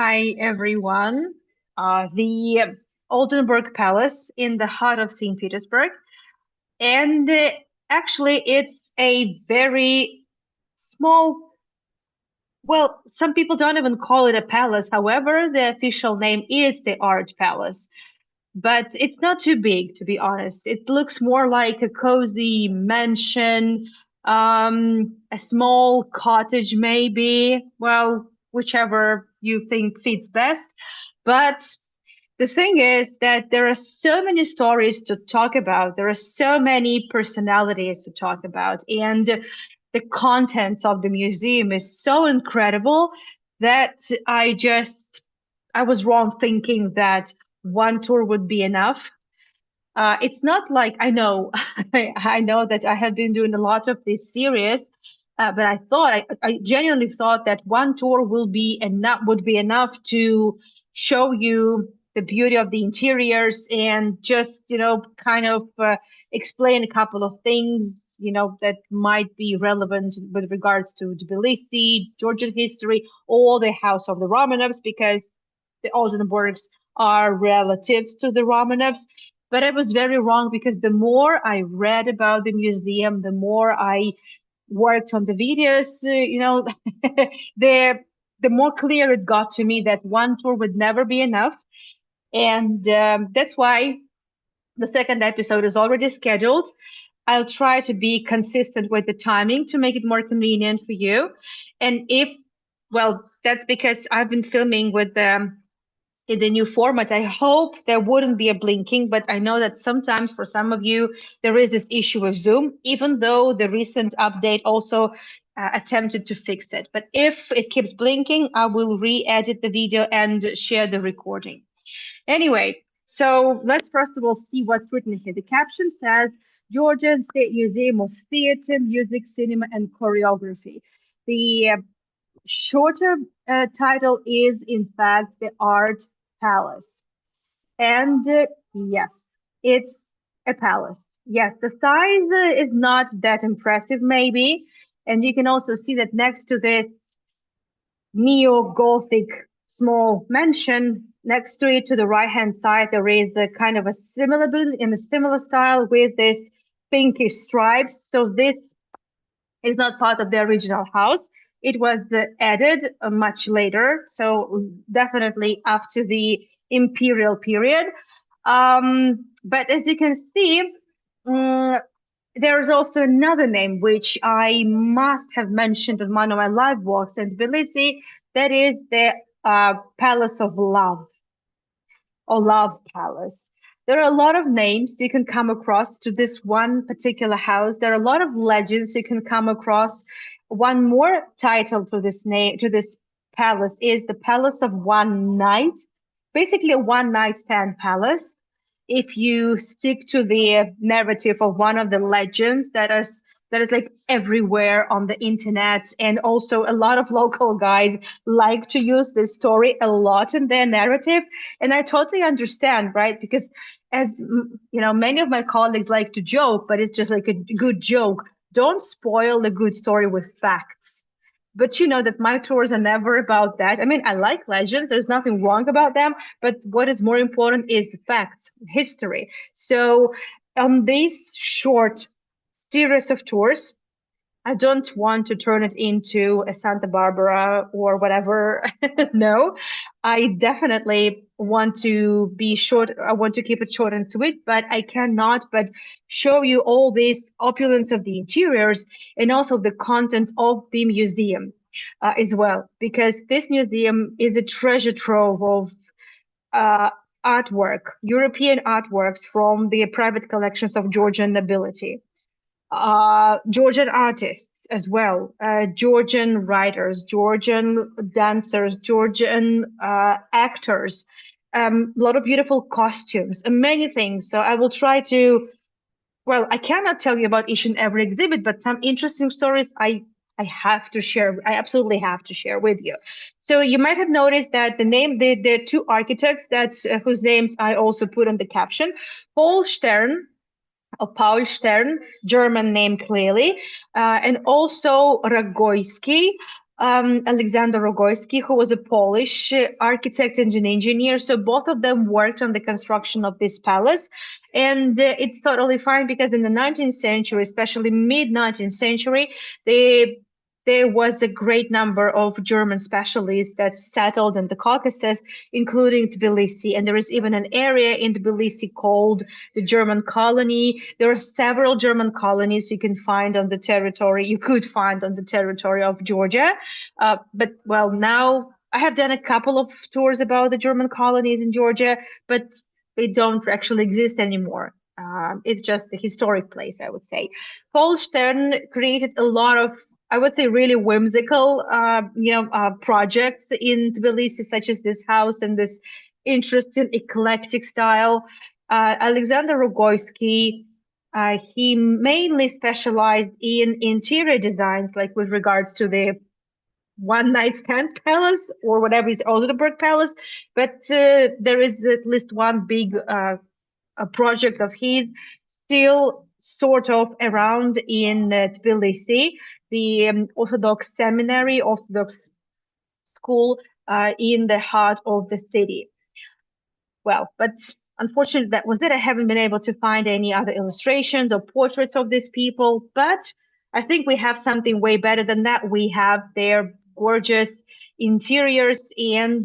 Hi, everyone. The Oldenburg Palace in the heart of St. Petersburg. And actually, it's a very small, well, some people don't even call it a palace. However, the official name is the Art Palace. But it's not too big, to be honest. It looks more like a cozy mansion, a small cottage, maybe. Well, whichever you think fits best. But the thing is that there are so many stories to talk about. There are so many personalities to talk about. And the contents of the museum is so incredible that I was wrong thinking that one tour would be enough. It's not like I know, I know that I have been doing a lot of this series, but I genuinely thought that one tour would be enough to show you the beauty of the interiors and just, kind of explain a couple of things, that might be relevant with regards to Tbilisi, Georgian history, or the House of the Romanovs, because the Oldenburgs are relatives to the Romanovs. But I was very wrong because the more I read about the museum, the more I worked on the videos, the the more clear it got to me that one tour would never be enough. And that's why the second episode is already scheduled. I'll try to be consistent with the timing to make it more convenient for you. And well, that's because I've been filming with in the new format. I hope there wouldn't be a blinking, but I know that sometimes for some of you, there is this issue with Zoom, even though the recent update also attempted to fix it. But if it keeps blinking, I will re-edit the video and share the recording. Anyway, so let's first of all see what's written here. The caption says Georgian State Museum of Theatre, Music, Cinema, and Choreography. The shorter title is, in fact, the Art Palace. And yes, it's a palace. Yes, the size is not that impressive, maybe. And you can also see that next to this neo-Gothic small mansion, next to it to the right-hand side, there is a kind of a similar building in a similar style with this pinkish stripes. So this is not part of the original house. It was added much later, so definitely after the Imperial period. But as you can see, um, there's also another name which I must have mentioned in one of my live walks in Tbilisi. That is the Palace of Love or Love Palace. There are a lot of names you can come across to this one particular house. There are a lot of legends you can come across. One more title to this name, to this palace, is the Palace of One Night, basically a one night stand palace. If you stick to the narrative of one of the legends that is like everywhere on the internet, and also a lot of local guides like to use this story a lot in their narrative, and I totally understand, right? Because many of my colleagues like to joke, but it's just like a good joke. Don't spoil a good story with facts. But you know that my tours are never about that. I mean, I like legends. There's nothing wrong about them. But what is more important is the facts, history. So on this short series of tours, I don't want to turn it into a Santa Barbara or whatever. No, I definitely want to be short. I want to keep it short and sweet, but I cannot but show you all this opulence of the interiors and also the content of the museum as well, because this museum is a treasure trove of uh, artwork, European artworks from the private collections of Georgian nobility, Georgian artists as well, Georgian writers, Georgian dancers, Georgian actors, a lot of beautiful costumes, and many things. So I will try to, well, I cannot tell you about each and every exhibit, but some interesting stories I have to share. I absolutely have to share with you. So you might have noticed that the two architects that's whose names I also put on the caption, Paul Stern of Paul Stern, German name clearly, and also Ragoyski. Alexander Rogoyski, who was a Polish architect and an engineer. So both of them worked on the construction of this palace. And it's totally fine because in the 19th century, especially mid 19th century, they there was a great number of German specialists that settled in the Caucasus, including Tbilisi. And there is even an area in Tbilisi called the German colony. There are several German colonies you can find on the territory, you could find on the territory of Georgia. But well, now I have done a couple of tours about the German colonies in Georgia, but they don't actually exist anymore. It's just a historic place, I would say. Paul Stern created a lot of, I would say, really whimsical, projects in Tbilisi, such as this house and this interesting eclectic style. Alexander Rogoyski, he mainly specialized in interior designs, like with regards to the one night stand palace or whatever is Oldenburg Palace. But there is at least one big a project of his still sort of around in Tbilisi, the Orthodox seminary, Orthodox school in the heart of the city. Well, but unfortunately, that was it. I haven't been able to find any other illustrations or portraits of these people, but I think we have something way better than that. We have their gorgeous interiors and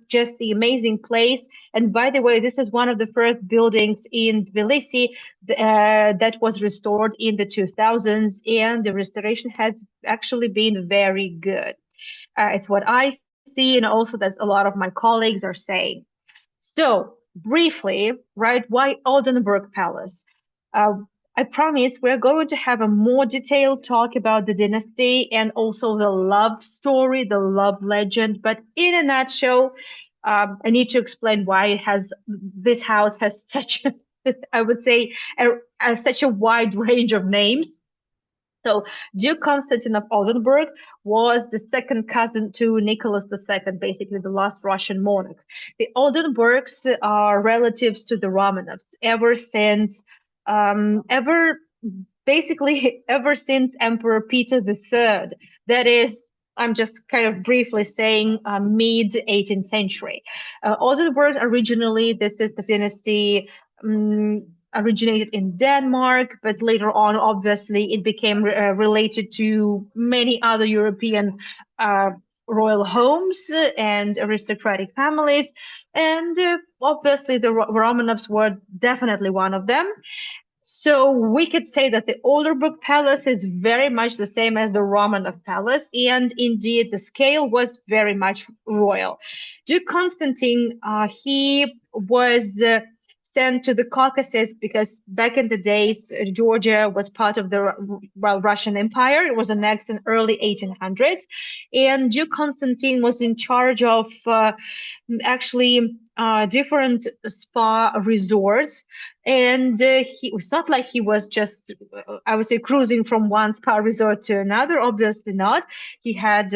just the amazing place. And by the way, this is one of the first buildings in Tbilisi that was restored in the 2000s, and the restoration has actually been very good. It's what I see, and also that a lot of my colleagues are saying. So, briefly, right, why Oldenburg Palace? Uh, I promise we're going to have a more detailed talk about the dynasty and also the love story, the love legend. But in a nutshell, I need to explain why this house has such, I would say, such a wide range of names. So Duke Constantine of Oldenburg was the second cousin to Nicholas II, basically the last Russian monarch. The Oldenburgs are relatives to the Romanovs ever basically ever since Emperor Peter III. That is, I'm just kind of briefly saying mid 18th century. Oldenburg originally, this is the dynasty. Originated in Denmark, but later on, obviously, it became related to many other European royal homes and aristocratic families. And obviously, the Romanovs were definitely one of them. So we could say that the Oldenburg Palace is very much the same as the Romanov Palace, and indeed the scale was very much royal. Duke Constantine, he was sent to the Caucasus because back in the days, Georgia was part of the Russian Empire. It was annexed in early 1800s, and Duke Constantine was in charge of actually different spa resorts. And he was not like he was just, I would say, cruising from one spa resort to another. Obviously not. He had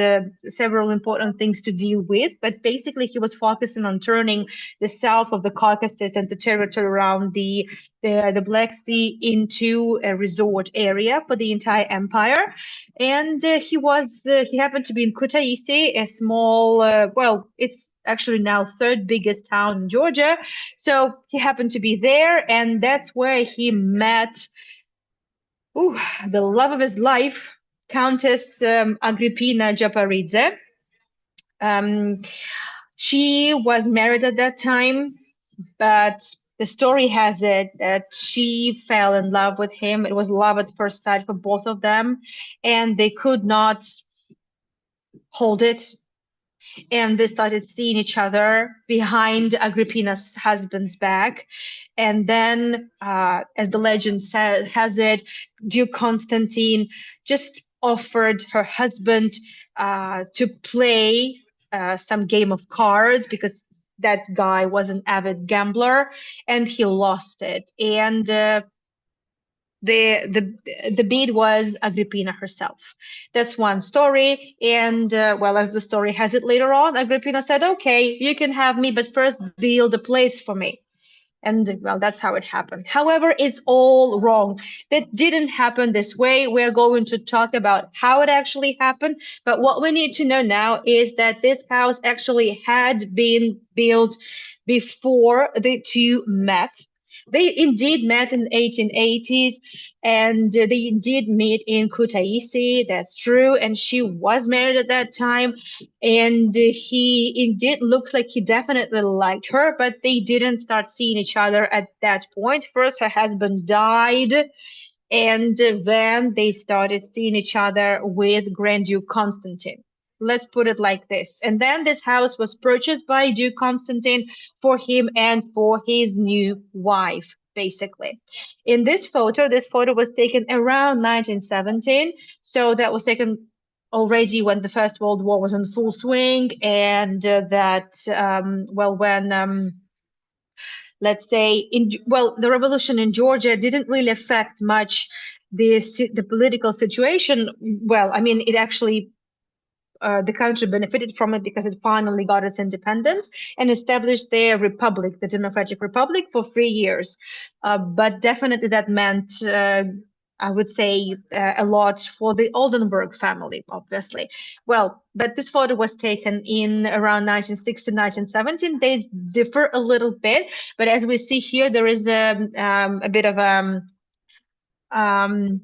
several important things to deal with, but basically he was focusing on turning the south of the Caucasus and the territory around the Black Sea into a resort area for the entire empire. And he happened to be in Kutaisi, a small, it's actually now third biggest town in Georgia. So he happened to be there, and that's where he met the love of his life, Countess Agripina Japaridze. She was married at that time, but the story has it that she fell in love with him. It was love at first sight for both of them, and they could not hold it, and they started seeing each other behind Agrippina's husband's back. And then, as the legend has it, Duke Constantine just offered her husband to play some game of cards because that guy was an avid gambler, and he lost it. And the bid was Agrippina herself. That's one story. And as the story has it later on, Agrippina said, "Okay, you can have me, but first build a place for me." And well, that's how it happened. However, it's all wrong. That didn't happen this way. We're going to talk about how it actually happened. But what we need to know now is that this house actually had been built before the two met. They indeed met in the 1880s, and they did meet in Kutaisi. That's true. And she was married at that time. And he indeed looks like he definitely liked her, but they didn't start seeing each other at that point. First, her husband died, and then they started seeing each other with Grand Duke Constantine. Let's put it like this. And then this house was purchased by Duke Constantine for him and for his new wife, basically. In this photo was taken around 1917. So that was taken already when the First World War was in full swing, and when let's say the revolution in Georgia didn't really affect much the political situation. Well, I mean, it actually the country benefited from it because it finally got its independence and established their republic, the Democratic Republic, for 3 years. But definitely that meant, I would say, a lot for the Oldenburg family, obviously. Well, but this photo was taken in around 1916, 1917. They differ a little bit, but as we see here, there is a bit of um,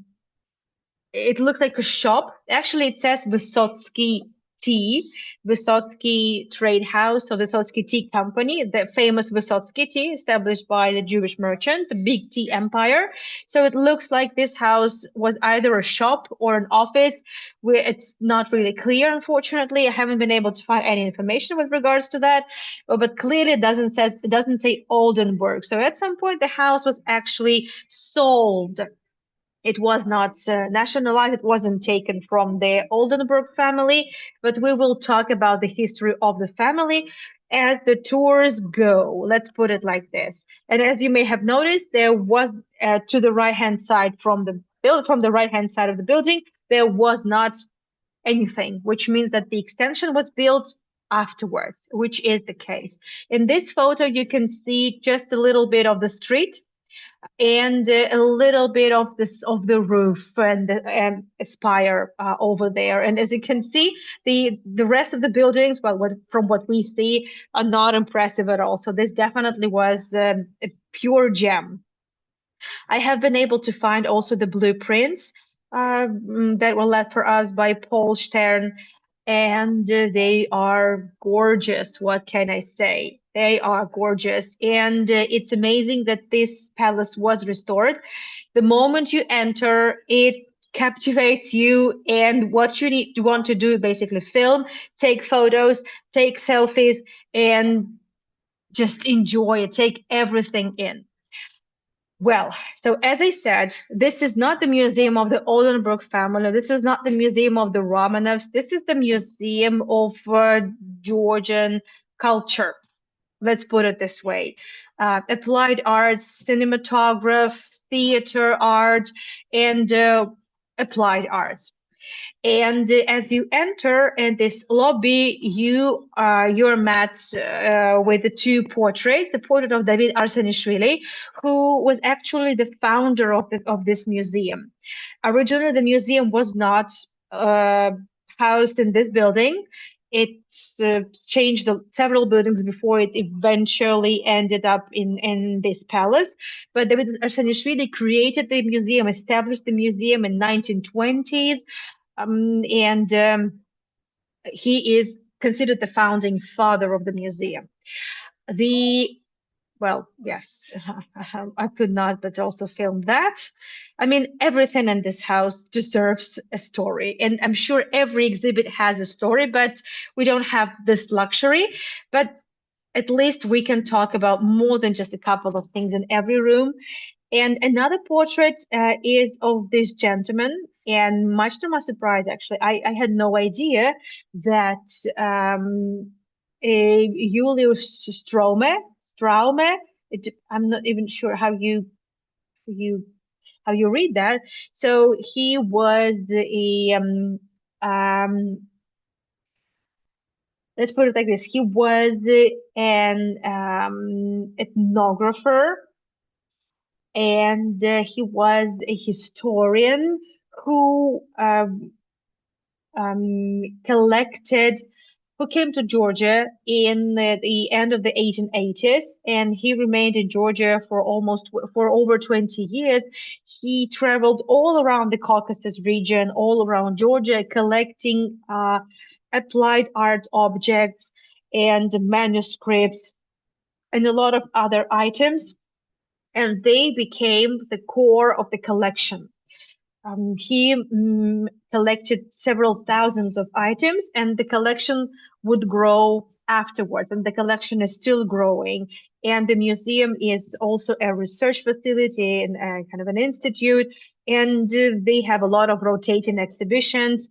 it looks like a shop. Actually, it says Vysotsky Tea, Vysotsky Trade House, or Vysotsky Tea Company, the famous Vysotsky tea established by the Jewish merchant, the big tea empire. So it looks like this house was either a shop or an office. Where it's not really clear, unfortunately. I haven't been able to find any information with regards to that, but clearly it doesn't say Oldenburg. So at some point, the house was actually sold. It was not nationalized. It wasn't taken from the Oldenburg family, but we will talk about the history of the family as the tours go. Let's put it like this. And as you may have noticed, there was to the right-hand side from the right-hand side of the building, there was not anything, which means that the extension was built afterwards, which is the case. In this photo, you can see just a little bit of the street and a little bit of the roof and the spire over there. And as you can see, the rest of the buildings, well, from what we see, are not impressive at all. So this definitely was a pure gem. I have been able to find also the blueprints that were left for us by Paul Stern, and they are gorgeous. What can I say? They are gorgeous, and it's amazing that this palace was restored. The moment you enter, it captivates you, and what you want to do basically film, take photos, take selfies, and just enjoy it, take everything in. Well, so as I said, this is not the museum of the Oldenburg family. This is not the museum of the Romanovs. This is the museum of Georgian culture. Let's put it this way. Applied arts, cinematograph, theater art, and applied arts. And as you enter in this lobby, you're met with the two portraits, the portrait of David Arsenishvili, who was actually the founder of this museum. Originally, the museum was not uh, housed in this building. It changed several buildings before it eventually ended up in this palace. But David Arsenishvili created the museum, established the museum in 1920s, and he is considered the founding father of the museum. The well, yes, I could not, but also film that. I mean, everything in this house deserves a story, and I'm sure every exhibit has a story, but we don't have this luxury. But at least we can talk about more than just a couple of things in every room. And another portrait is of this gentleman. And much to my surprise, actually, I had no idea that Julius Straume, I'm not even sure you how you read that. So he was a let's put it like this. He was an ethnographer, and he was a historian who collected, who came to Georgia in the end of the 1880s, and he remained in Georgia for over 20 years. He traveled all around the Caucasus region, all around Georgia, collecting applied art objects and manuscripts and a lot of other items, and they became the core of the collection. He collected several thousands of items, and the collection would grow afterwards, and the collection is still growing. And the museum is also a research facility and kind of an institute, and they have a lot of rotating exhibitions.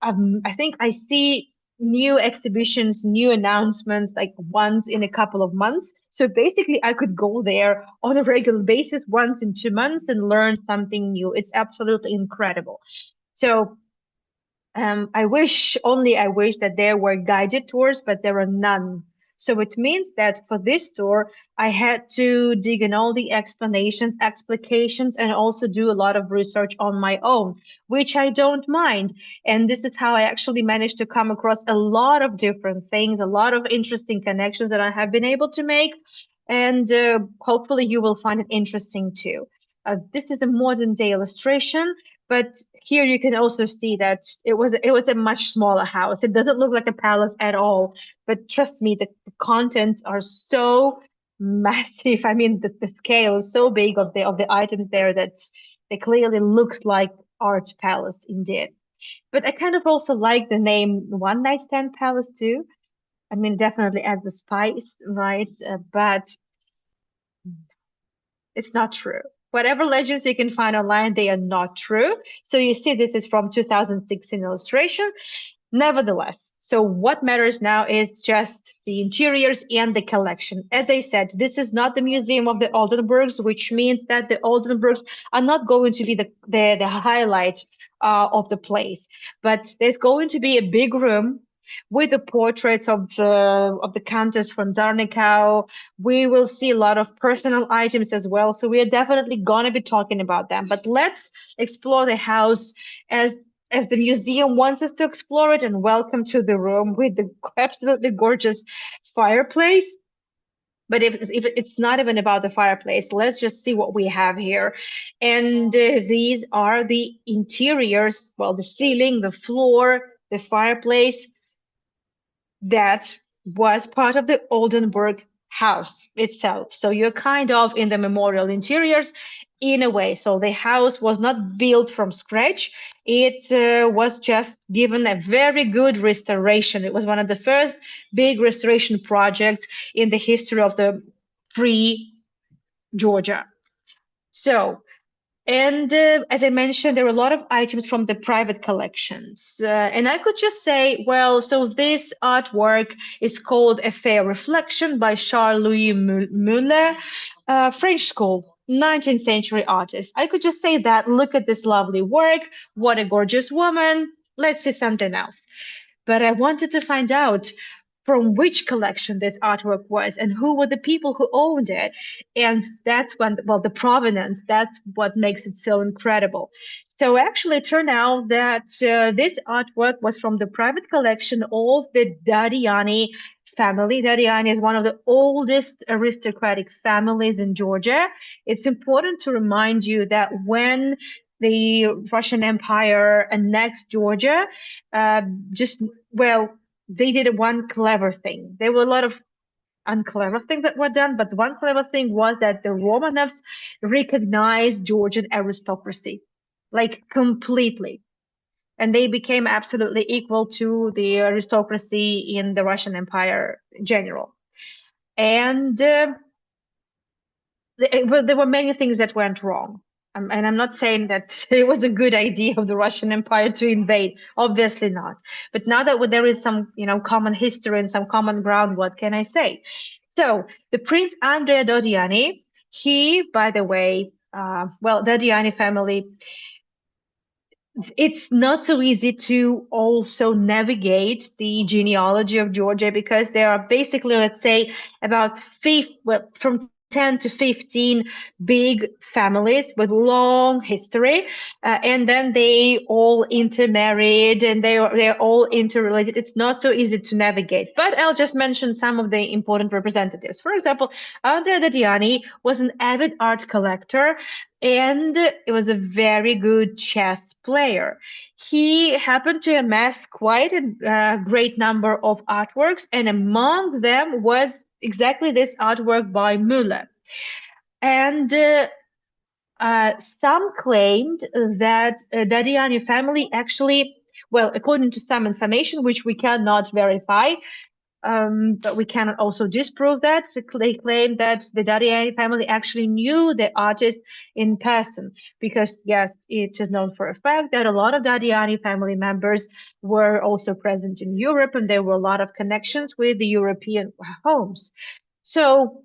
I think I see new exhibitions, new announcements like once in a couple of months. So basically, I could go there on a regular basis once in 2 months and learn something new. It's absolutely incredible. So I wish that there were guided tours, but there are none. So it means that for this tour, I had to dig in all the explanations, explications, and also do a lot of research on my own, which I don't mind. And this is how I actually managed to come across a lot of different things, a lot of interesting connections that I have been able to make. And hopefully you will find it interesting too. This is a modern day illustration, but here you can also see that it was a much smaller house. It doesn't look like a palace at all. But trust me, the contents are so massive. I mean, the scale is so big of the items there that it clearly looks like art palace indeed. But I kind of also like the name One Night Stand Palace too. I mean, definitely adds the spice, right? But it's not true. Whatever legends you can find online, they are not true. So you see, this is from 2016 illustration. Nevertheless, so what matters now is just the interiors and the collection. As I said, this is not the Museum of the Oldenburgs, which means that the Oldenburgs are not going to be the highlight of the place. But there's going to be a big room with the portraits of the Countess von Zarnikau. We will see a lot of personal items as well. So we are definitely going to be talking about them. But let's explore the house as as the museum wants us to explore it, and welcome to the room with the absolutely gorgeous fireplace. But if it's not even about the fireplace, let's just see what we have here. And these are the interiors, well, the ceiling, the floor, the fireplace, that was part of the Oldenburg house itself. So you're kind of in the memorial interiors in a way. So the house was not built from scratch. It was just given a very good restoration. It was one of the first big restoration projects in the history of the free Georgia. So and as I mentioned, there are a lot of items from the private collections. And I could just say, well, so this artwork is called A Fair Reflection by Charles-Louis Muller, French school, 19th century artist. I could just say that, look at this lovely work. What a gorgeous woman. Let's see something else. But I wanted to find out from which collection this artwork was and who were the people who owned it. And that's when, well, the provenance, that's what makes it so incredible. So actually, it turned out that this artwork was from the private collection of the Dadiani family. Dadiani is one of the oldest aristocratic families in Georgia. It's important to remind you that when the Russian Empire annexed Georgia, just, well, they did one clever thing. There were a lot of unclever things that were done, but one clever thing was that the Romanovs recognized Georgian aristocracy, like completely. And they became absolutely equal to the aristocracy in the Russian Empire in general. And there were many things that went wrong. And I'm not saying that it was a good idea of the Russian Empire to invade, obviously not. But now that there is some, common history and some common ground, what can I say? So the Prince Andrea Dodiani, he, by the way, well, Dodiani family, It's not so easy to also navigate the genealogy of Georgia because there are basically, let's say, about from 10 to 15 big families with long history, and then they all intermarried and they're all interrelated. It's not so easy to navigate. But I'll just mention some of the important representatives. For example, Andrea Dadiani was an avid art collector and it was a very good chess player. He happened to amass quite a great number of artworks, and among them was exactly this artwork by Müller. And some claimed that Dadiani family actually, well, according to some information which we cannot verify, but we cannot also disprove that. So they claim that the Dadiani family actually knew the artist in person because, yes, it is known for a fact that a lot of Dadiani family members were also present in Europe and there were a lot of connections with the European homes. So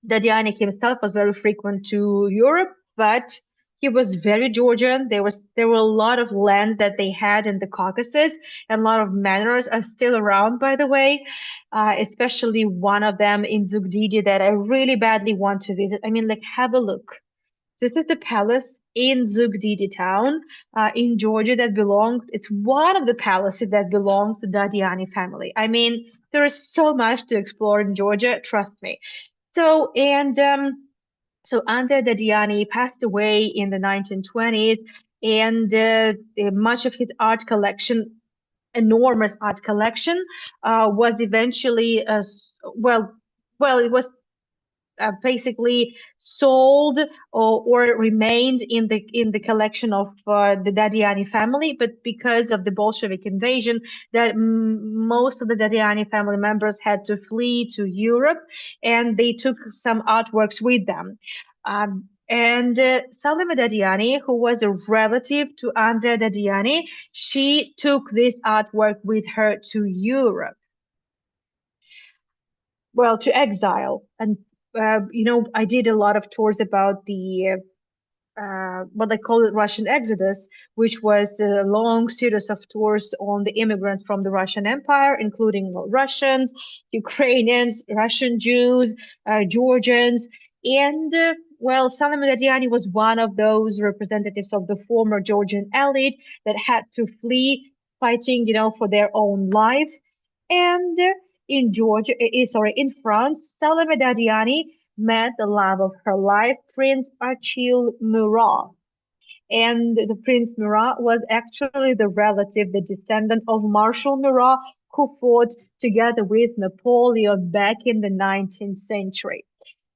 Dadiani himself was very frequent to Europe, but he was very Georgian. There were a lot of land that they had in the Caucasus, and a lot of manors are still around, by the way. Especially one of them in Zugdidi that I really badly want to visit. I mean, like, have a look. This is the palace in Zugdidi town, in Georgia that belongs. It's one of the palaces that belongs to the Dadiani family. I mean, there is so much to explore in Georgia. Trust me. So, and Ante Dadiani passed away in the 1920s, and much of his art collection, enormous art collection, was eventually, well, it was basically sold or remained in the collection of the Dadiani family. But because of the Bolshevik invasion, that most of the Dadiani family members had to flee to Europe, and they took some artworks with them. And Salima Dadiani, who was a relative to Andrea Dadiani, she took this artwork with her to Europe, well, to exile. And I did a lot of tours about the what they call it Russian Exodus, which was a long series of tours on the immigrants from the Russian Empire, including Russians, Ukrainians, Russian Jews, Georgians, and well, Salim Dadiani was one of those representatives of the former Georgian elite that had to flee, fighting, for their own life. And in in France, Salome Dadiani met the love of her life, Prince Achille Murat. And the Prince Murat was actually the relative, the descendant of Marshal Murat, who fought together with Napoleon back in the 19th century.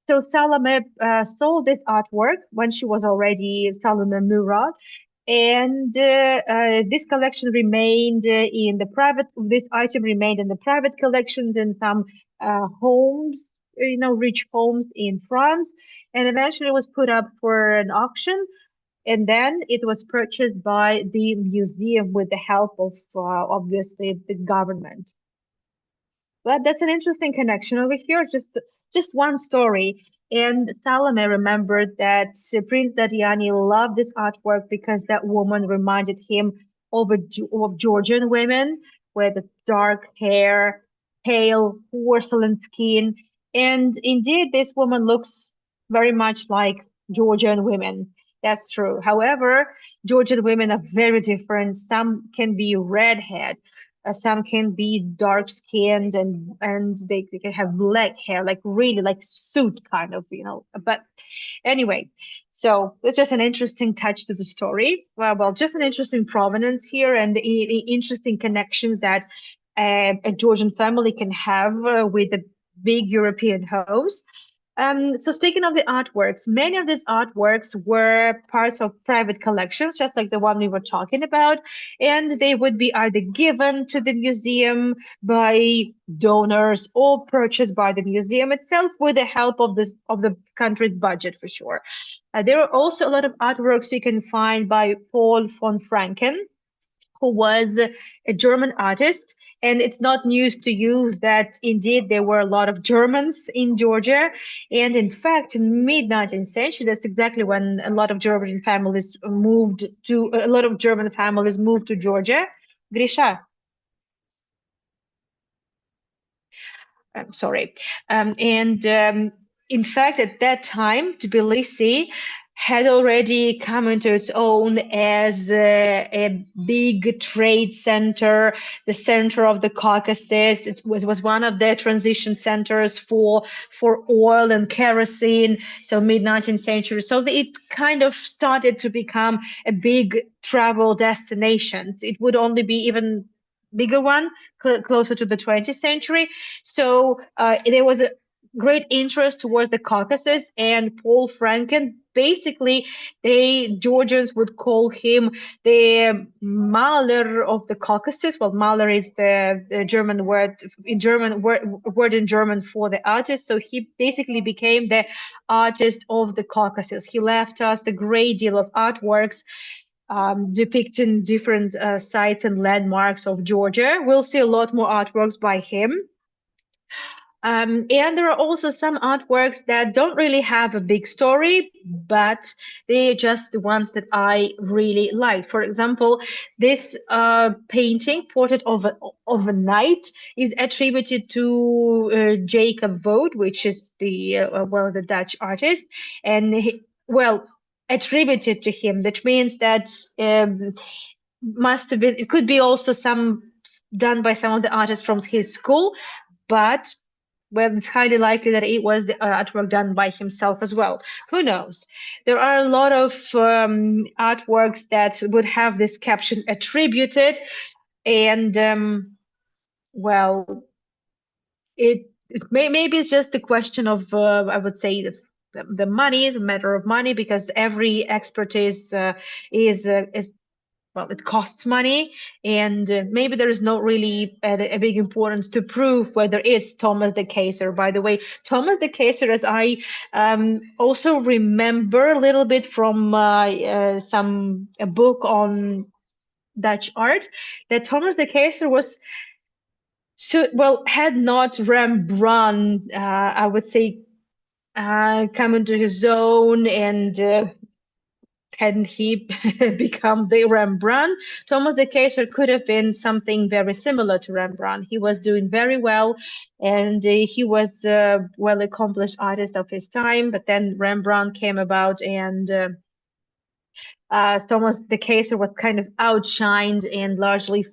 So Salome sold this artwork when she was already Salome Murat, and this collection remained in the private. This item remained in the private collections in some homes, rich homes in France, and eventually was put up for an auction. And then it was purchased by the museum with the help of obviously the government. But that's an interesting connection over here. Just one story. And Salome remembered that Prince Dadiani loved this artwork because that woman reminded him of Georgian women with dark hair, pale porcelain skin. And indeed, this woman looks very much like Georgian women. That's true. However, Georgian women are very different. Some can be redhead, some can be dark skinned, and they can have black hair, like really like suit kind of, But anyway, so it's just an interesting touch to the story. Well, just an interesting provenance here and interesting connections that a Georgian family can have with the big European host. So speaking of the artworks, many of these artworks were parts of private collections, just like the one we were talking about, and they would be either given to the museum by donors or purchased by the museum itself with the help of the country's budget for sure. There are also a lot of artworks you can find by Paul von Franken, who was a German artist. And it's not news to you that indeed there were a lot of Germans in Georgia. And in fact, in mid-19th century, that's exactly when a lot of German families moved to Georgia. Grisha, I'm sorry. And in fact, at that time, Tbilisi had already come into its own as a big trade center, the center of the Caucasus. It was one of the transition centers for oil and kerosene, so mid-19th century. So it kind of started to become a big travel destination. It would only be even bigger one closer to the 20th century. So there was a great interest towards the Caucasus, and Paul Franken, basically, they Georgians would call him the Maler of the Caucasus. Well, Maler is the German word in German for the artist. So he basically became the artist of the Caucasus. He left us a great deal of artworks depicting different sites and landmarks of Georgia. We'll see a lot more artworks by him. And there are also some artworks that don't really have a big story, but they're just the ones that I really like. For example, this painting, Portrait of a Knight, is attributed to Jacob Vogt, which is the Dutch artist, and attributed to him. That means that must have been. It could be also some done by some of the artists from his school, but well, it's highly likely that it was the artwork done by himself as well. Who knows? There are a lot of artworks that would have this caption attributed, and well, maybe it's just a question of I would say the money, the matter of money, because every expertise is well, it costs money, and maybe there is not really a big importance to prove whether it's Thomas the Kaiser. By the way, Thomas the Kaiser, as I also remember a little bit from a book on Dutch art, that Thomas the Kaiser had not Rembrandt, I would say, come into his own and hadn't he become the Rembrandt, Thomas the Kaiser could have been something very similar to Rembrandt. He was doing very well, and he was a well-accomplished artist of his time. But then Rembrandt came about, and Thomas the Kaiser was kind of outshined and largely,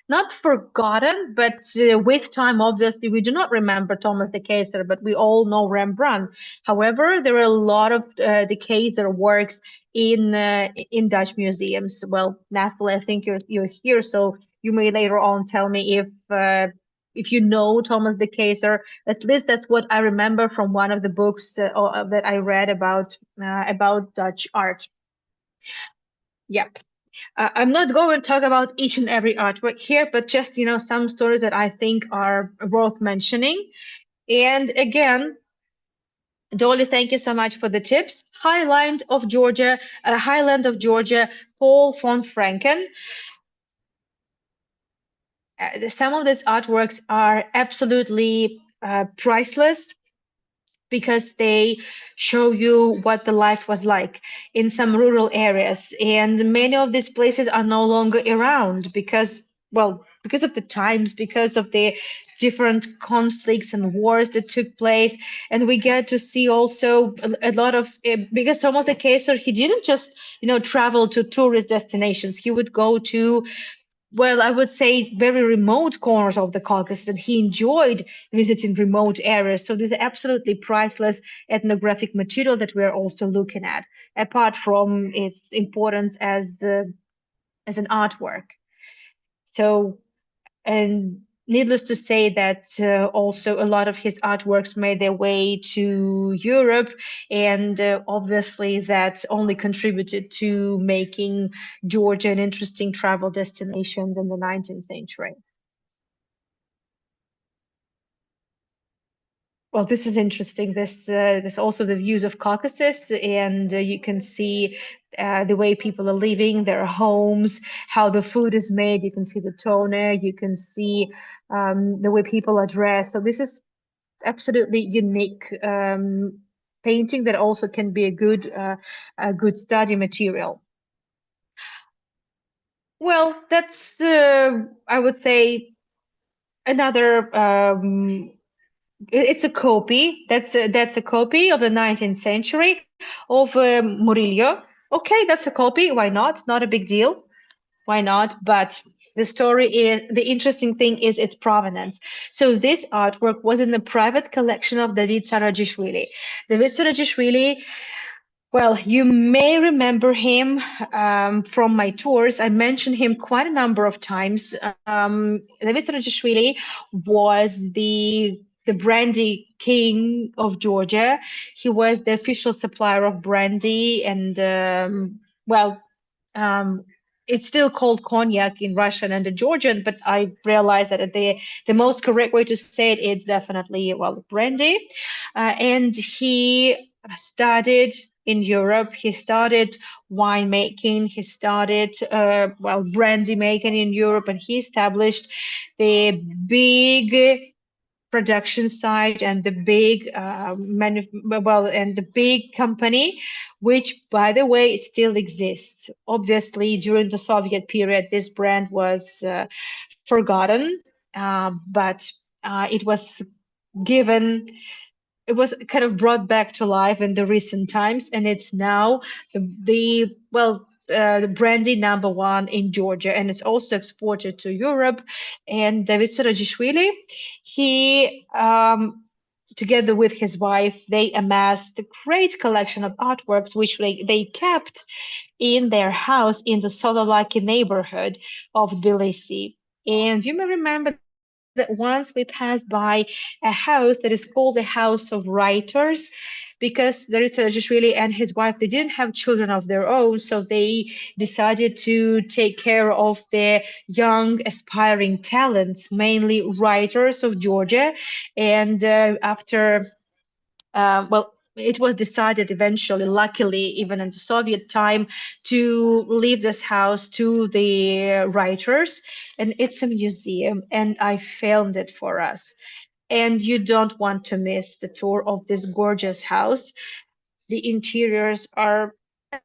not forgotten, but with time, obviously, we do not remember Thomas the Kaiser, but we all know Rembrandt. However, there are a lot of the Kaiser works in Dutch museums. Well, Natalie, I think you're here, so you may later on tell me if you know Thomas the Kaiser. At least that's what I remember from one of the books that I read about Dutch art. Yep. I'm not going to talk about each and every artwork here, but just, some stories that I think are worth mentioning. And again, Dolly, thank you so much for the tips. Highland of Georgia, Paul von Franken. Some of these artworks are absolutely priceless, because they show you what the life was like in some rural areas. And many of these places are no longer around because of the times, because of the different conflicts and wars that took place. And we get to see also a lot of, because some of the cases, he didn't just, travel to tourist destinations. He would go to, I would say, very remote corners of the Caucasus, and he enjoyed visiting remote areas. So this is absolutely priceless ethnographic material that we're also looking at, apart from its importance as an artwork. So, and needless to say that also a lot of his artworks made their way to Europe, and obviously that only contributed to making Georgia an interesting travel destination in the 19th century. Well, this is interesting. This also the views of Caucasus, and you can see the way people are living, their homes, how the food is made. You can see the toner. You can see the way people are dressed. So this is absolutely unique painting that also can be a good study material. Well, that's the I would say another. It's a copy. That's a copy of the 19th century of Murillo. Okay, that's a copy. Why not? Not a big deal. Why not? But the interesting thing is its provenance. So this artwork was in the private collection of David Sarajishvili. David Sarajishvili, well, you may remember him from my tours. I mentioned him quite a number of times. David Sarajishvili was the brandy king of Georgia. He was the official supplier of brandy, and well, um, it's still called cognac in Russian and in Georgian, but I realized that the most correct way to say it is definitely well brandy. And he studied in Europe. He started winemaking. He started well brandy making in Europe, and he established the big production side and the big and the big company, which by the way still exists. Obviously during the Soviet period this brand was forgotten, but it was given it was kind of brought back to life in the recent times, and it's now the brandy number one in Georgia, and it's also exported to Europe. And David Sarajishvili, he together with his wife, they amassed a great collection of artworks, which they kept in their house in the Sololaki neighborhood of Tbilisi. And you may remember that once we passed by a house that is called the House of Writers, because the Ritazishvili and his wife they didn't have children of their own, so they decided to take care of their young aspiring talents, mainly writers of Georgia. And after well, it was decided eventually, luckily, even in the Soviet time, to leave this house to the writers. And it's a museum, and I filmed it for us. And you don't want to miss the tour of this gorgeous house. The interiors are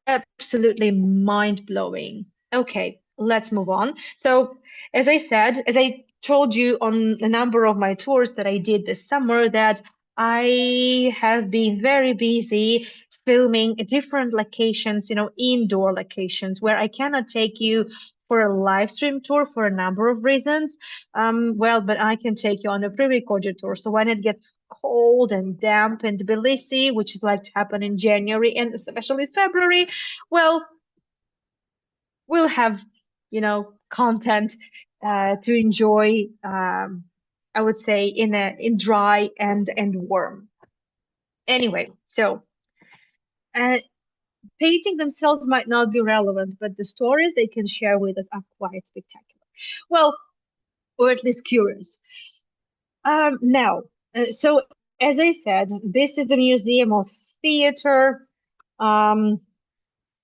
absolutely mind blowing. Okay, let's move on. So, as I told you on a number of my tours that I did this summer, that I have been very busy filming different locations, indoor locations where I cannot take you for a live stream tour for a number of reasons. Well, but I can take you on a pre-recorded tour. So when it gets cold and damp in Tbilisi, which is like to happen in January and especially February, well, we'll have, content to enjoy. I would say in dry and warm. Anyway, so uh, painting themselves might not be relevant, but the stories they can share with us are quite spectacular. Well, or at least curious. Now, so as I said, this is a museum of theater, um,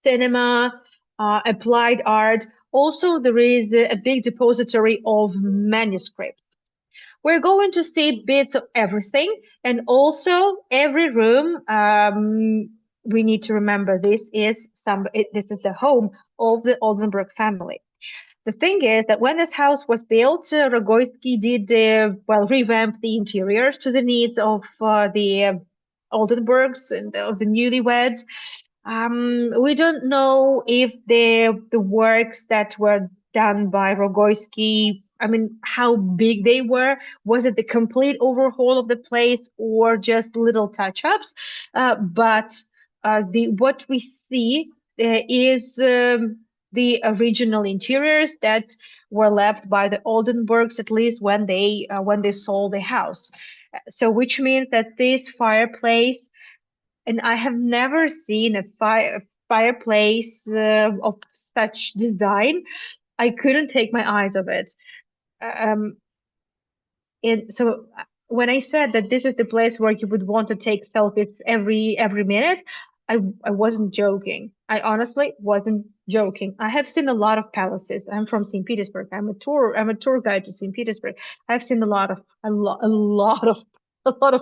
cinema, applied art. Also, there is a big depository of manuscripts. We're going to see bits of everything, and also every room. We need to remember this is the home of the Oldenburg family. The thing is that when this house was built, Rogoyski did revamp the interiors to the needs of the Oldenburgs and of the newlyweds. We don't know if the works that were done by Rogoyski, I mean, how big they were. Was it the complete overhaul of the place or just little touch-ups? But the what we see is the original interiors that were left by the Oldenburgs, at least when they sold the house. So, which means that this fireplace, and I have never seen a fireplace of such design. I couldn't take my eyes off it. Um, and so when I said that this is the place where you would want to take selfies every minute, I wasn't joking. I honestly wasn't joking. I have seen a lot of palaces. I'm from St. Petersburg. I'm a tour guide to St. Petersburg. I've seen a lot of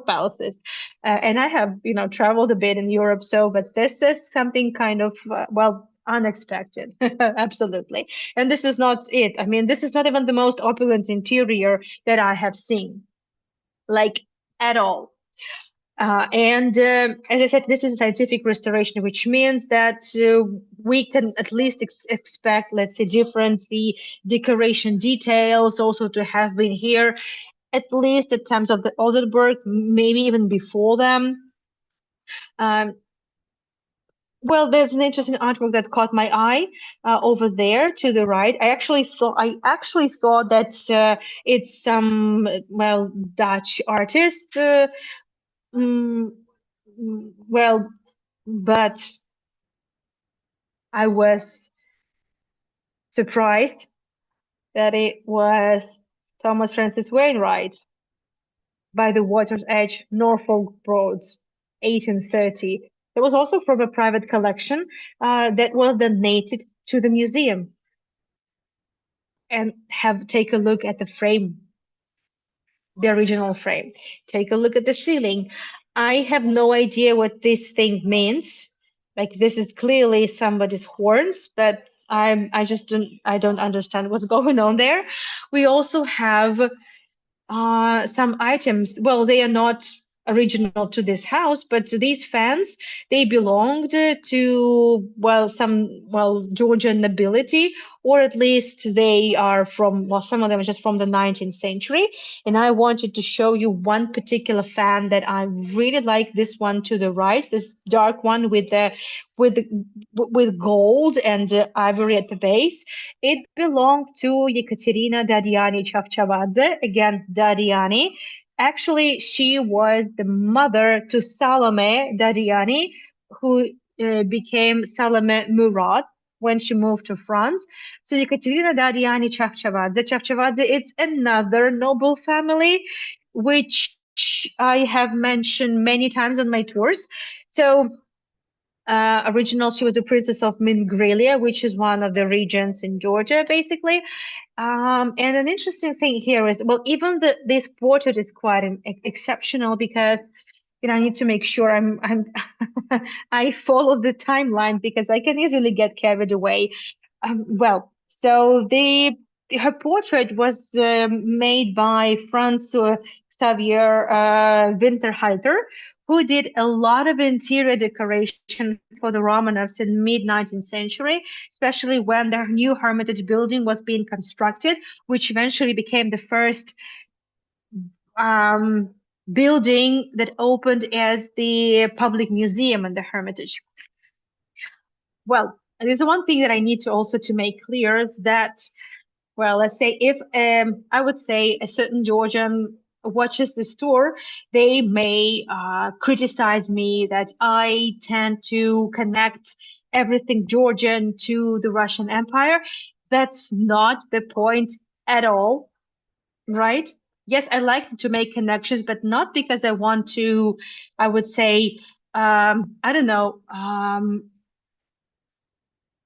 palaces, and I have traveled a bit in Europe. So, but this is something kind of well unexpected, absolutely. And this is not it. I mean, this is not even the most opulent interior that I have seen, like at all. And as I said, this is a scientific restoration, which means that we can at least expect, let's say, different the decoration details also to have been here, at least at times of the Oldenburg, maybe even before them. Um, well, there's an interesting artwork that caught my eye over there to the right. I actually thought that it's some well Dutch artist. Mm, well, but I was surprised that it was Thomas Francis Wainwright by the water's edge, Norfolk Broads, 1830. It was also from a private collection that was donated to the museum. And have take a look at the frame, the original frame. Take a look at the ceiling. I have no idea what this thing means. Like this is clearly somebody's horns, but I don't understand what's going on there. We also have some items. Well, they are not original to this house, but these fans, they belonged to, well, some, well, Georgian nobility, or at least they are from, well, some of them are just from the 19th century. And I wanted to show you one particular fan that I really like, this one to the right, this dark one with the, with gold and ivory at the base. It belonged to Ekaterina Dadiani Chavchavadze, again, Dadiani. Actually, she was the mother to Salome Dadiani, who became Salome Murad when she moved to France. So Ekaterina Dadiani Chavchavadze. Chavchavadze, it's another noble family, which I have mentioned many times on my tours. So original, she was the princess of Mingrelia, which is one of the regions in Georgia, basically. And an interesting thing here is, well, even this portrait is quite exceptional because, I need to make sure I follow the timeline because I can easily get carried away. Well, so her portrait was made by Franz Xavier Winterhalter, who did a lot of interior decoration for the Romanovs in mid-19th century, especially when their new Hermitage building was being constructed, which eventually became the first um, building that opened as the public museum in the Hermitage. Well, there's one thing that I need to also to make clear that, well, let's say if I would say a certain Georgian watches the tour, they may criticize me that I tend to connect everything Georgian to the Russian Empire. That's not the point at all, right? Yes, I like to make connections, but not because I want to, I would say, I don't know,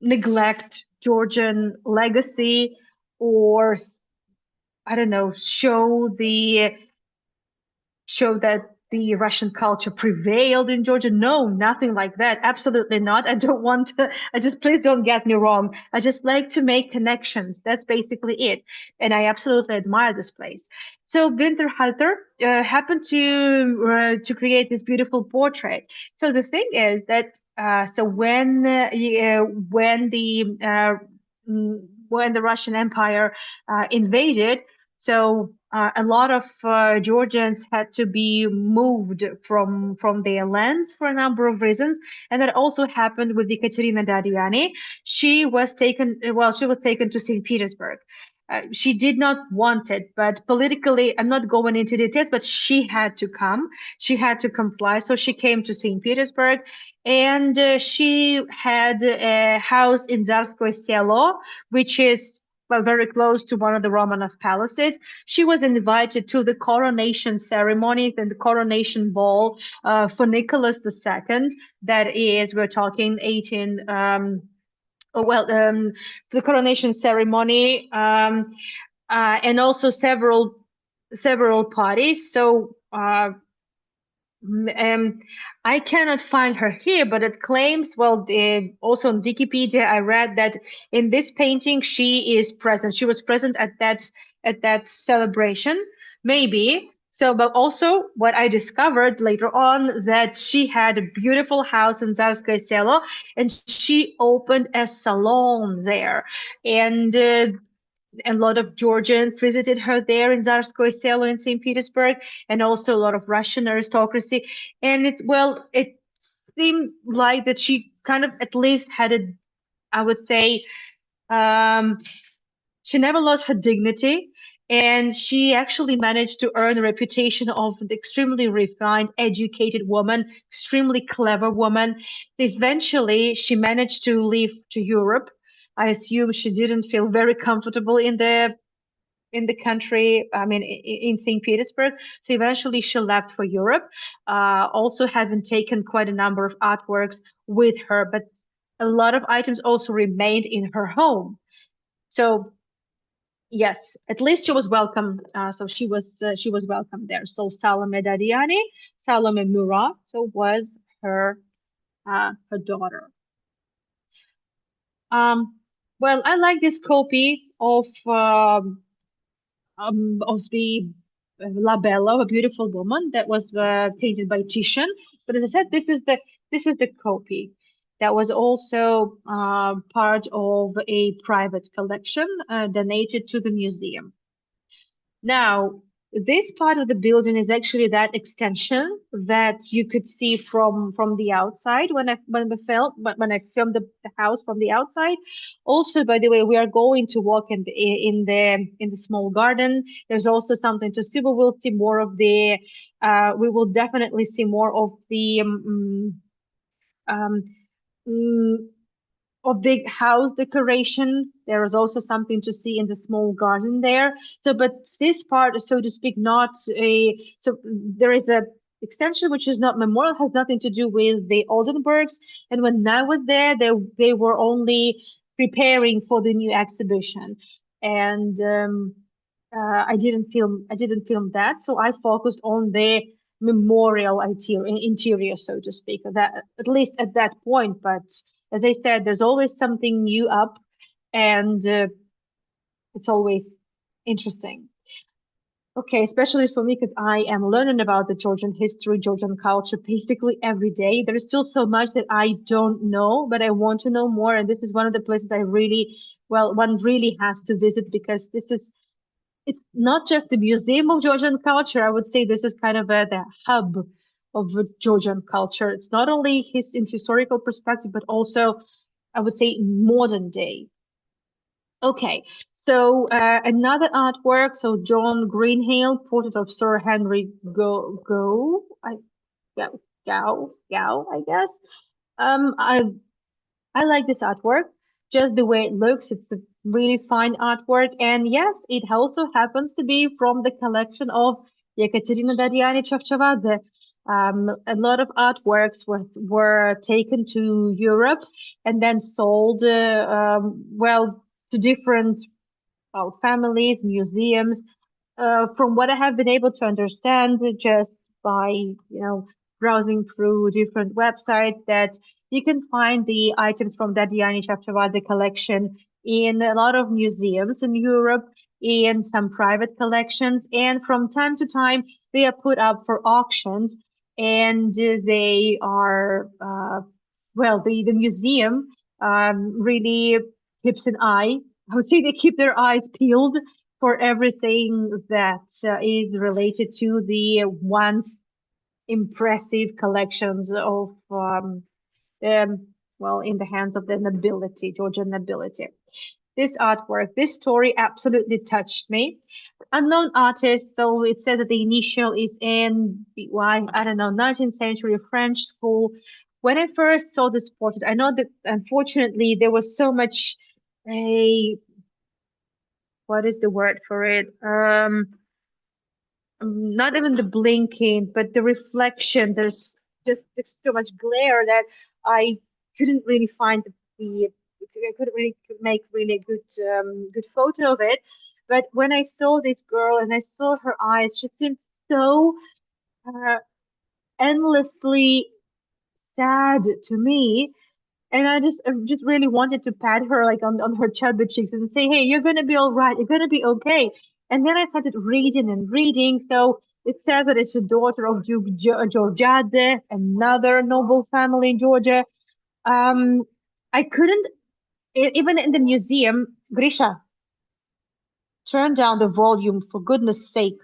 neglect Georgian legacy or I don't know, show that the Russian culture prevailed in Georgia. No, nothing like that. Absolutely not. I don't want to, I just, please don't get me wrong. I just like to make connections. That's basically it. And I absolutely admire this place. So Winterhalter happened to create this beautiful portrait. So the thing is that so when the Russian Empire invaded, so a lot of Georgians had to be moved from their lands for a number of reasons, and that also happened with Ekaterina Dadiani. She was taken to St. Petersburg. She did not want it, but politically, I'm not going into details, but she had to come. She had to comply, so she came to St. Petersburg, and she had a house in Zarskoye Selo, which is well, very close to one of the Romanov palaces. She was invited to the coronation ceremony and the coronation ball for Nicholas II. That is, we're talking 18. Oh, well, the coronation ceremony, and also several parties. So I cannot find her here, but it claims, well, also on Wikipedia, I read that in this painting she is present. She was present at that celebration, maybe. So, but also what I discovered later on that she had a beautiful house in Tsarskoye Selo, and she opened a salon there, and a lot of Georgians visited her there in Tsarskoye Selo in St. Petersburg, and also a lot of Russian aristocracy. And it seemed like that she kind of at least had a, I would say, um, she never lost her dignity. And she actually managed to earn a reputation of an extremely refined, educated woman, extremely clever woman. Eventually, she managed to leave to Europe. I assume she didn't feel very comfortable in the country, I mean, in St. Petersburg. So eventually she left for Europe, also having taken quite a number of artworks with her, but a lot of items also remained in her home. So yes, at least she was welcome. So she was welcome there. So Salome Dadiani, Salome Murat, so was her her daughter. Um, well, I like this copy of the La Bella, a beautiful woman that was painted by Titian. But as I said, this is the copy that was also part of a private collection donated to the museum. Now, this part of the building is actually that extension that you could see from the outside when I filmed the house from the outside. Also, by the way, we are going to walk in the small garden. There's also something to see. We will see more of the. We will definitely see more of the. Um, mm, of the house decoration. There is also something to see in the small garden there. So, but this part, so to speak, not a, so there is a extension which is not memorial, has nothing to do with the Oldenburgs. And when I was there, they were only preparing for the new exhibition. And I didn't film that. So I focused on the memorial interior, so to speak, that at least at that point. But as I said, there's always something new up, and it's always interesting. Okay, especially for me because I am learning about the Georgian history, Georgian culture basically every day. There is still so much that I don't know, but I want to know more. And this is one of the places I really, well, one really has to visit because it's not just the Museum of Georgian Culture. I would say this is kind of the hub of Georgian culture. It's not only in historical perspective, but also I would say modern day. Okay, so another artwork. So John Greenhill, portrait of Sir Henry Go, Gow, I guess. Um, I I like this artwork, just the way it looks. It's a really fine artwork. And yes, it also happens to be from the collection of Ekaterina Dadiani Chavchavadze. A lot of artworks were taken to Europe and then sold, well, to different families, museums, from what I have been able to understand just by, browsing through different websites, that you can find the items from that Diani Chavchavadze collection in a lot of museums in Europe, in some private collections, and from time to time they are put up for auctions, and they are, well, the museum really keeps an eye. I would say they keep their eyes peeled for everything that is related to the once impressive collections of, well, in the hands of the nobility, Georgian nobility. This artwork, this story absolutely touched me. Unknown artist, so it says that the initial is in, why, I don't know, 19th century French school. When I first saw this portrait, I know that unfortunately there was so much a what is the word for it? Not even the blinking, but the reflection. There's so much glare that I couldn't really find the I couldn't really make really good photo of it. But when I saw this girl and I saw her eyes, she seemed so uh, endlessly sad to me. And I just really wanted to pat her like on her chubby cheeks and say, "Hey, you're gonna be all right. You're gonna be okay." And then I started reading and reading. So it says that it's the daughter of Duke Georgiade, another noble family in Georgia. Um, I couldn't even in the museum. Grisha, turn down the volume for goodness sake.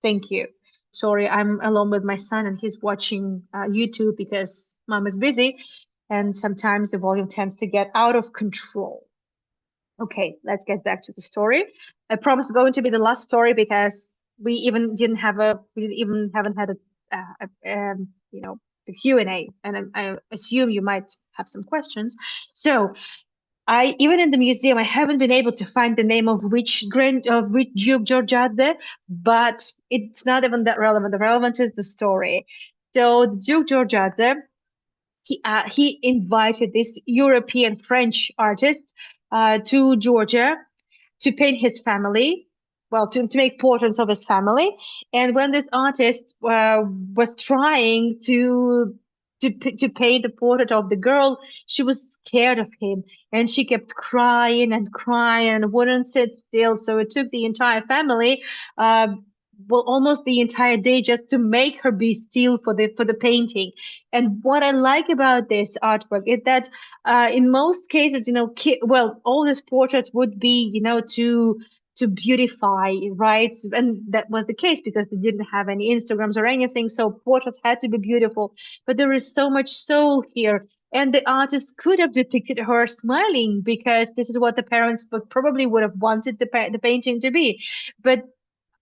Thank you. Sorry, I'm alone with my son and he's watching YouTube because mom is busy, and sometimes the volume tends to get out of control. Okay, let's get back to the story. I promise it's going to be the last story because we even haven't had a Q&A, and I assume you might have some questions. So I even in the museum I haven't been able to find the name of which Duke Georgiade, but it's not even that relevant. The relevant is the story. So Duke Georgiade, he invited this European French artist to Georgia to paint his family, well, to make portraits of his family. And when this artist was trying to paint the portrait of the girl, she was scared of him, and she kept crying and crying and wouldn't sit still. So it took the entire family, uh, well, almost the entire day just to make her be still for the painting. And what I like about this artwork is that in most cases, well, all these portraits would be, to beautify, right? And that was the case because they didn't have any Instagrams or anything, so portraits had to be beautiful. But there is so much soul here. And the artist could have depicted her smiling because this is what the parents probably would have wanted the painting to be. But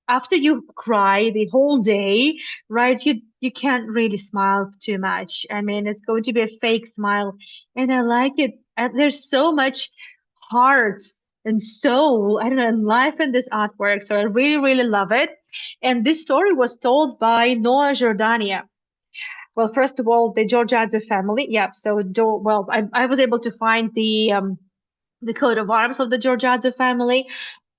after you cry the whole day, right, you can't really smile too much. I mean, it's going to be a fake smile, and I like it. And there's so much heart and soul, I don't know, and life in this artwork. So I really, really love it. And this story was told by Noah Jordania. Well, first of all, the Georgiadze family. Yeah. So, well, I was able to find the coat of arms of the Georgiadze family.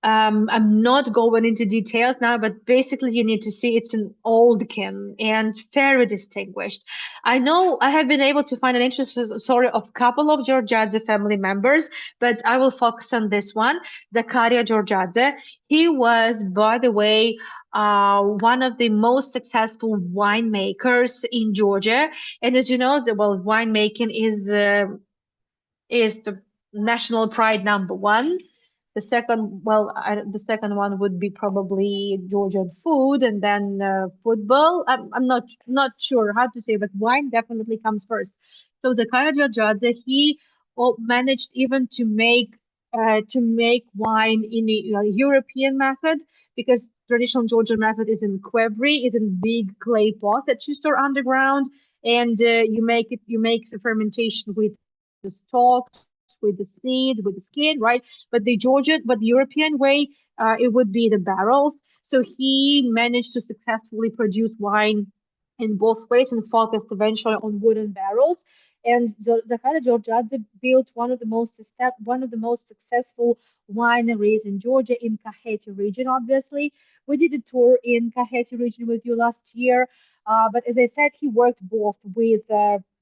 I'm not going into details now, but basically you need to see it's an oldkin and very distinguished. I know I have been able to find an interesting story of a couple of Georgiadze family members, but I will focus on this one, Zakaria Georgiadze. He was, by the way, one of the most successful winemakers in Georgia. And as you know, well, winemaking is the national pride number one. The second, well, the second one would be probably Georgian food, and then football. I'm not sure how to say, but wine definitely comes first. So Zakaria Georgiadze, he managed even to make wine in the European method, because traditional Georgian method is in qvevri, is in big clay pots that you store underground, and you make the fermentation with the stalks, with the seeds, with the skin, right? But the European way, it would be the barrels. So he managed to successfully produce wine in both ways and focused eventually on wooden barrels. And Zakaria Georgiadze built one of the most successful wineries in Georgia, in Kakheti region. Obviously, we did a tour in Kakheti region with you last year. But as I said, he worked both with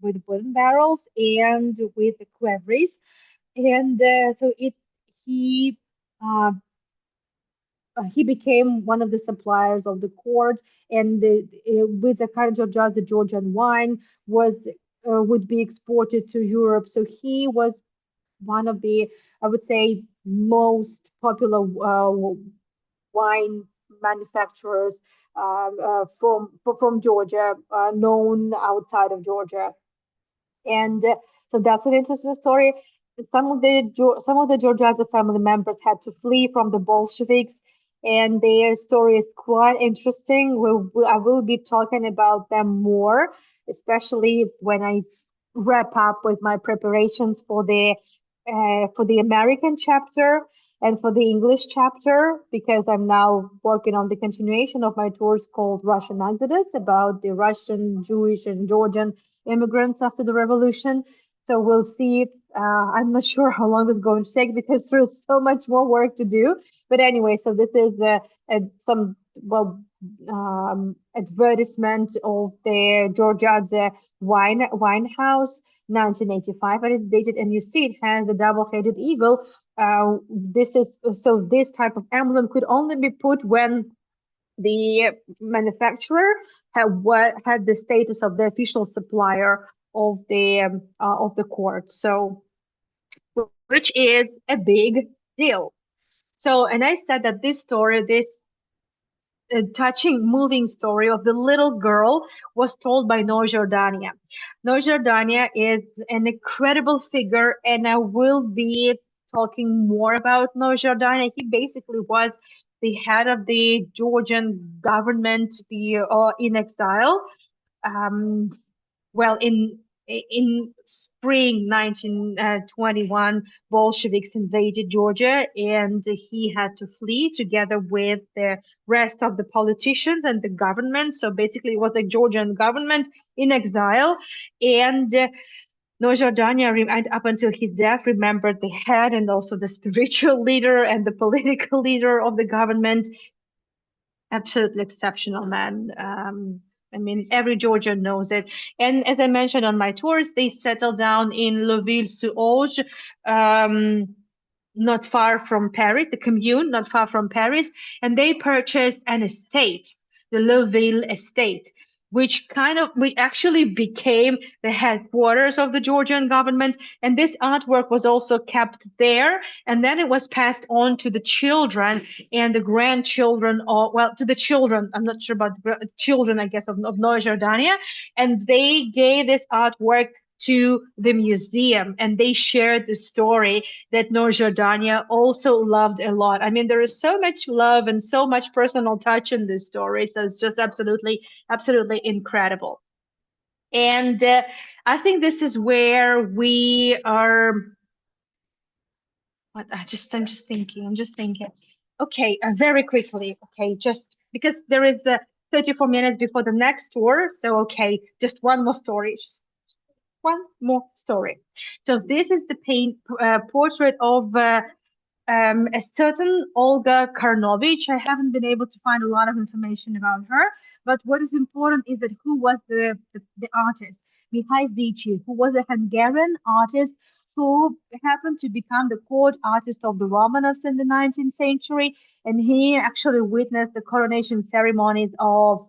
wooden barrels and with the qvevris, and so it he uh, he became one of the suppliers of the court, and with the kind of judge, the Georgian wine was would be exported to Europe. So he was one of the, I would say, most popular wine manufacturers from Georgia, known outside of Georgia. And so that's an interesting story. Some of the Georgiadze family members had to flee from the Bolsheviks, and their story is quite interesting. I will be talking about them more, especially when I wrap up with my preparations for the American chapter. And for the English chapter, because I'm now working on the continuation of my tours called Russian Exodus, about the Russian, Jewish, and Georgian immigrants after the revolution. So we'll see. I'm not sure how long it's going to take because there's so much more work to do. But anyway, so this is some, well, advertisement of the Georgia's wine house, 1985, and it's dated. And you see it has the double-headed eagle. This is so this type of emblem could only be put when the manufacturer had the status of the official supplier of the court. So, which is a big deal. So, and I said that this story, this touching, moving story of the little girl was told by No Jordania. No Jordania is an incredible figure, and I will be talking more about No Jordania. He basically was the head of the Georgian government, the in exile. Um, well, in spring 1921, Bolsheviks invaded Georgia, and he had to flee together with the rest of the politicians and the government. So basically, it was the Georgian government in exile, and Nojardania remained up until his death, remembered the head and also the spiritual leader and the political leader of the government. Absolutely exceptional man. I mean, every Georgian knows it. And as I mentioned on my tours, they settled down in Loville-sur-Orge, not far from Paris, the commune, not far from Paris, and they purchased an estate, the Loville estate, which actually became the headquarters of the Georgian government. And this artwork was also kept there, and then it was passed on to the children and the grandchildren, or well, to the children. I'm not sure about the children, I guess, of Noor Jordania, and they gave this artwork to the museum, and they shared the story that Noor Jordania also loved a lot. I mean, there is so much love and so much personal touch in this story, so it's just absolutely, absolutely incredible. And I think this is where we are. What I'm just thinking. Okay, very quickly. Okay, just because there is 34 minutes before the next tour, so okay, just one more story. One more story. So this is the portrait of a certain Olga Karnovich. I haven't been able to find a lot of information about her, but what is important is that who was the artist? Mihai Zici, who was a Hungarian artist who happened to become the court artist of the Romanovs in the 19th century, and he actually witnessed the coronation ceremonies of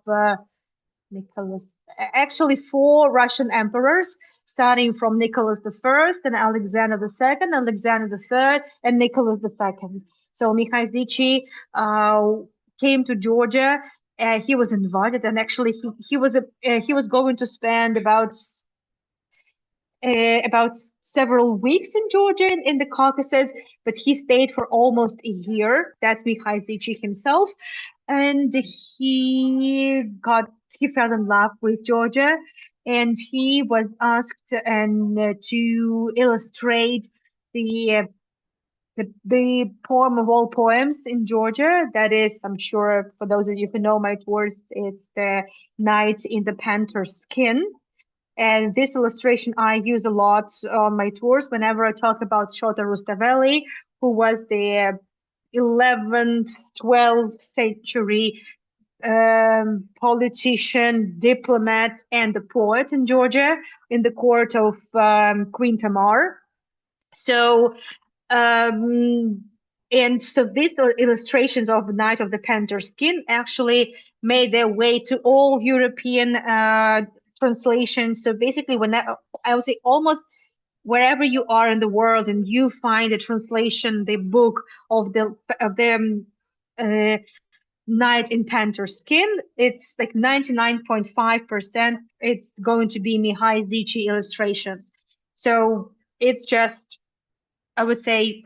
Nicholas, actually four Russian emperors, starting from Nicholas the First and Alexander the Second, Alexander the Third, and Nicholas the Second. So Mihai Zici came to Georgia. He was invited, and actually he was going to spend about several weeks in Georgia in the Caucasus, but he stayed for almost a year. That's Mihai Zici himself, and he fell in love with Georgia, and he was asked to illustrate the the poem of all poems in Georgia. That is, I'm sure for those of you who know my tours, it's the Knight in the Panther's Skin. And this illustration I use a lot on my tours whenever I talk about Shota Rustaveli, who was the 11th, 12th century politician, diplomat, and a poet in Georgia in the court of Queen Tamar. So, and so these illustrations of the Knight of the Panther Skin actually made their way to all European translations. So basically, I would say almost wherever you are in the world and you find a translation, the book of the Knight in Panther Skin, it's like 99.5%. It's going to be Mihai Zici illustrations. So it's just, I would say,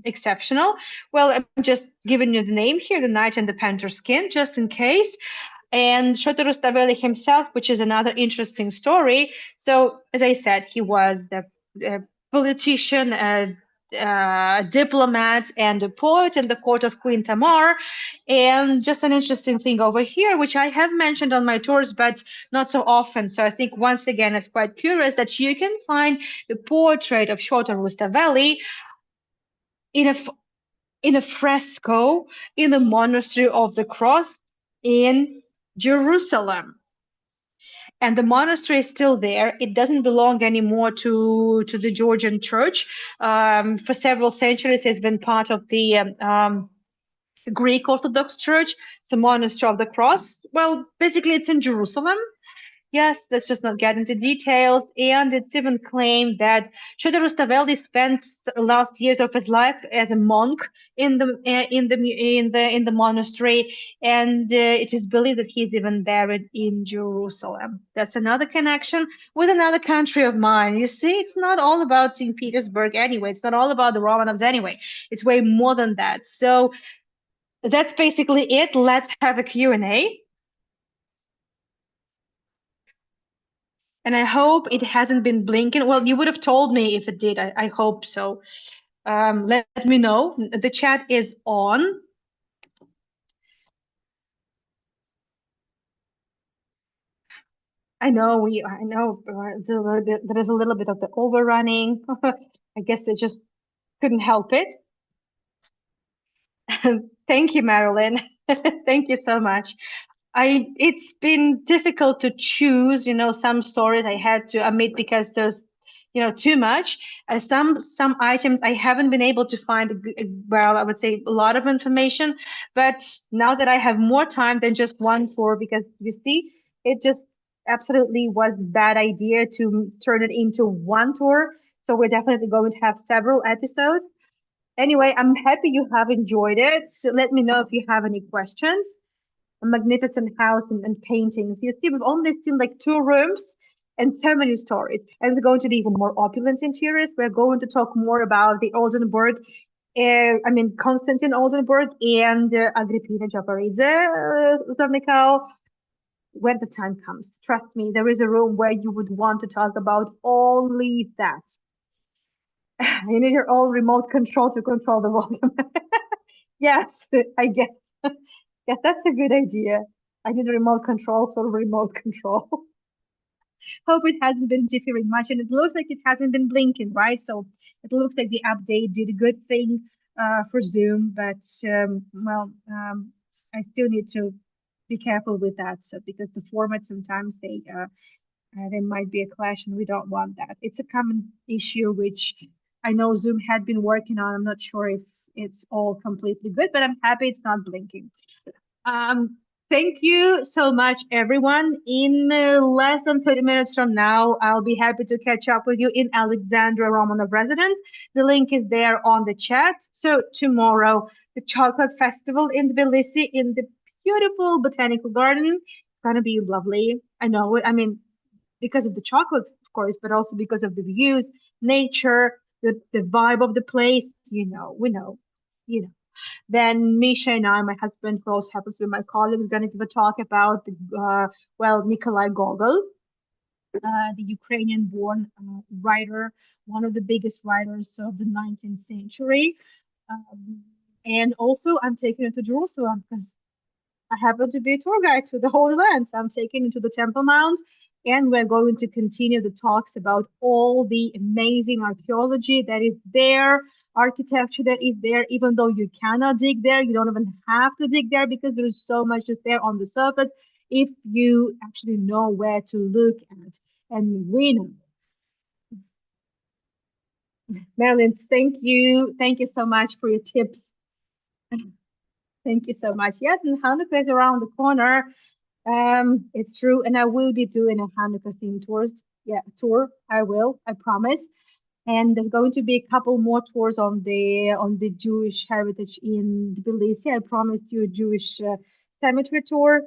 exceptional. Well, I'm just giving you the name here, the Knight and the Panther Skin, just in case. And Shota Rustaveli himself, which is another interesting story. So, as I said, he was a politician, diplomat and a poet in the court of Queen Tamar. And just an interesting thing over here, which I have mentioned on my tours, but not so often. So I think once again, it's quite curious that you can find the portrait of Shota Rustaveli in a fresco in the Monastery of the Cross in Jerusalem. And the monastery is still there. It doesn't belong anymore to the Georgian church. For several centuries, it's been part of the Greek Orthodox Church, the Monastery of the Cross. Well, basically, it's in Jerusalem. Yes, let's just not get into details. And it's even claimed that Shota Rustaveli spent the last years of his life as a monk in the monastery, and it is believed that he's even buried in Jerusalem. That's another connection with another country of mine. You see, it's not all about St. Petersburg anyway. It's not all about the Romanovs anyway. It's way more than that. So that's basically it. Let's have a Q&A. And I hope it hasn't been blinking. Well, you would have told me if it did. I hope so. Let me know. The chat is on. I know there is a little bit of the overrunning. I guess they just couldn't help it. Thank you, Marilyn. Thank you so much. It's been difficult to choose, some stories I had to omit because there's, too much. Some items I haven't been able to find, well, I would say a lot of information, but now that I have more time than just one tour, because you see, it just absolutely was bad idea to turn it into one tour. So we're definitely going to have several episodes. Anyway, I'm happy you have enjoyed it. So let me know if you have any questions. A magnificent house and paintings. You see, we've only seen like 2 rooms and so many stories. And it's going to be even more opulent interiors. We're going to talk more about the Oldenburg, Constantine Oldenburg and Agripina Japaridze, Zarnikau, when the time comes. Trust me, there is a room where you would want to talk about only that. You need your own remote control to control the volume. Yes, I guess. Yes, that's a good idea. I need a remote control for remote control. Hope it hasn't been differing much, and it looks like it hasn't been blinking, right? So it looks like the update did a good thing for Zoom, but I still need to be careful with that. So because the format sometimes there might be a clash, and we don't want that. It's a common issue which I know Zoom had been working on. I'm not sure if it's all completely good, but I'm happy it's not blinking. Thank you so much, everyone. In less than 30 minutes from now, I'll be happy to catch up with you in Alexandra Romanov residence. The link is there on the chat. So tomorrow, the Chocolate Festival in Tbilisi in the beautiful botanical garden. It's gonna be lovely. I know. I mean, because of the chocolate, of course, but also because of the views, nature, the vibe of the place. We know, you know. Then Misha and I, my husband, who also happens to be my colleague, is going to give a talk about, Nikolai Gogol, the Ukrainian-born writer, one of the biggest writers of the 19th century. And also, I'm taking it to Jerusalem because I happen to be a tour guide to the Holy Land. So I'm taking you to the Temple Mount, and we're going to continue the talks about all the amazing archaeology that is there, architecture that is there. Even though you cannot dig there, you don't even have to dig there because there's so much just there on the surface if you actually know where to look at. And we know. Marilyn, thank you. Thank you so much for your tips. Thank you so much. Yes, and Hanukkah is around the corner. It's true, and I will be doing a Hanukkah themed tour. I will, I promise. And there's going to be a couple more tours on the Jewish heritage in Tbilisi. I promised you a Jewish cemetery tour,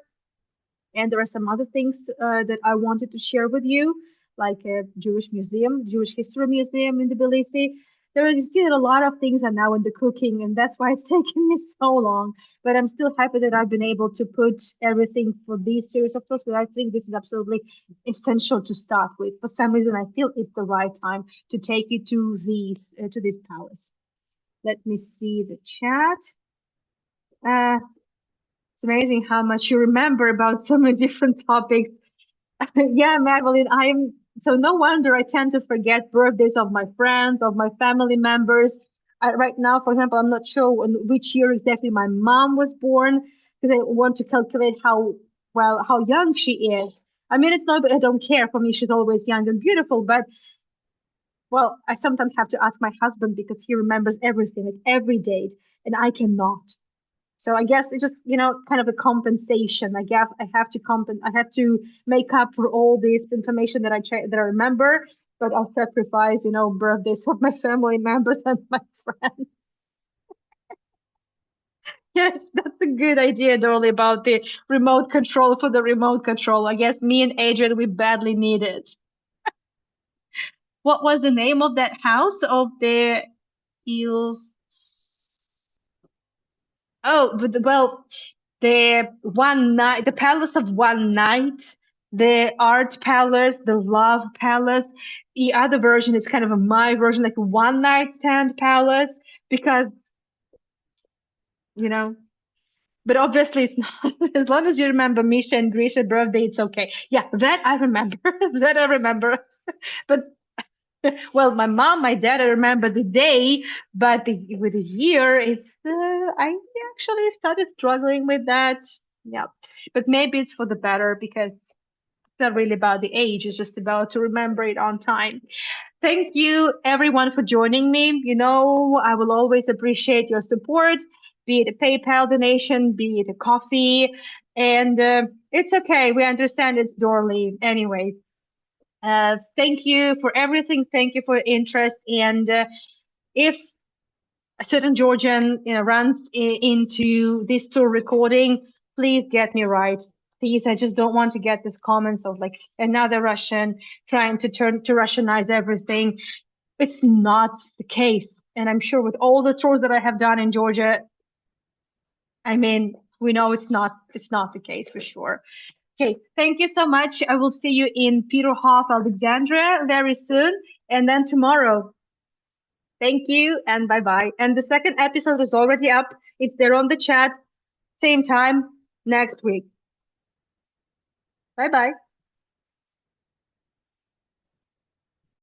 and there are some other things that I wanted to share with you, like a Jewish museum, Jewish history museum in Tbilisi. There are still a lot of things are now in the cooking, and that's why it's taken me so long. But I'm still happy that I've been able to put everything for these series of tours. But I think this is absolutely essential to start with. For some reason, I feel it's the right time to take you to this palace. Let me see the chat. It's amazing how much you remember about so many different topics. Yeah, Madeline, I'm so no wonder I tend to forget birthdays of my friends, of my family members. Right now, for example, I'm not sure in which year exactly my mom was born because I want to calculate how young she is. I mean, it's not that I don't care. For me, she's always young and beautiful, but well, I sometimes have to ask my husband because he remembers everything, like every date, and I cannot. So I guess it's just, kind of a compensation. I guess I have to make up for all this information that I remember, but I'll sacrifice, birthdays of my family members and my friends. Yes, that's a good idea, Dorley, about the remote control for the remote control. I guess me and Adrian, we badly need it. What was the name of that house of the Il? Oh, well, the one night, the Palace of One Night, the Art Palace, the Love Palace. The other version is kind of a my version, like a one night stand palace, because you know. But obviously, it's not. As long as you remember Misha and Grisha's birthday, it's okay. Yeah, that I remember. That I remember. But well, my mom, my dad, I remember the day, but with the year, I actually started struggling with that. Yeah, but maybe it's for the better because it's not really about the age; it's just about to remember it on time. Thank you, everyone, for joining me. I will always appreciate your support, be it a PayPal donation, be it a coffee, and it's okay. We understand it's Dorley anyway. Thank you for everything. Thank you for your interest. And if a certain Georgian, runs into this tour recording, please get me right. Please, I just don't want to get these comments of like another Russian trying to Russianize everything. It's not the case. And I'm sure with all the tours that I have done in Georgia, I mean, we know it's not the case for sure. Okay, thank you so much. I will see you in Peterhof, Alexandria very soon, and then tomorrow. Thank you and bye bye. And the second episode is already up. It's there on the chat, same time next week. Bye bye.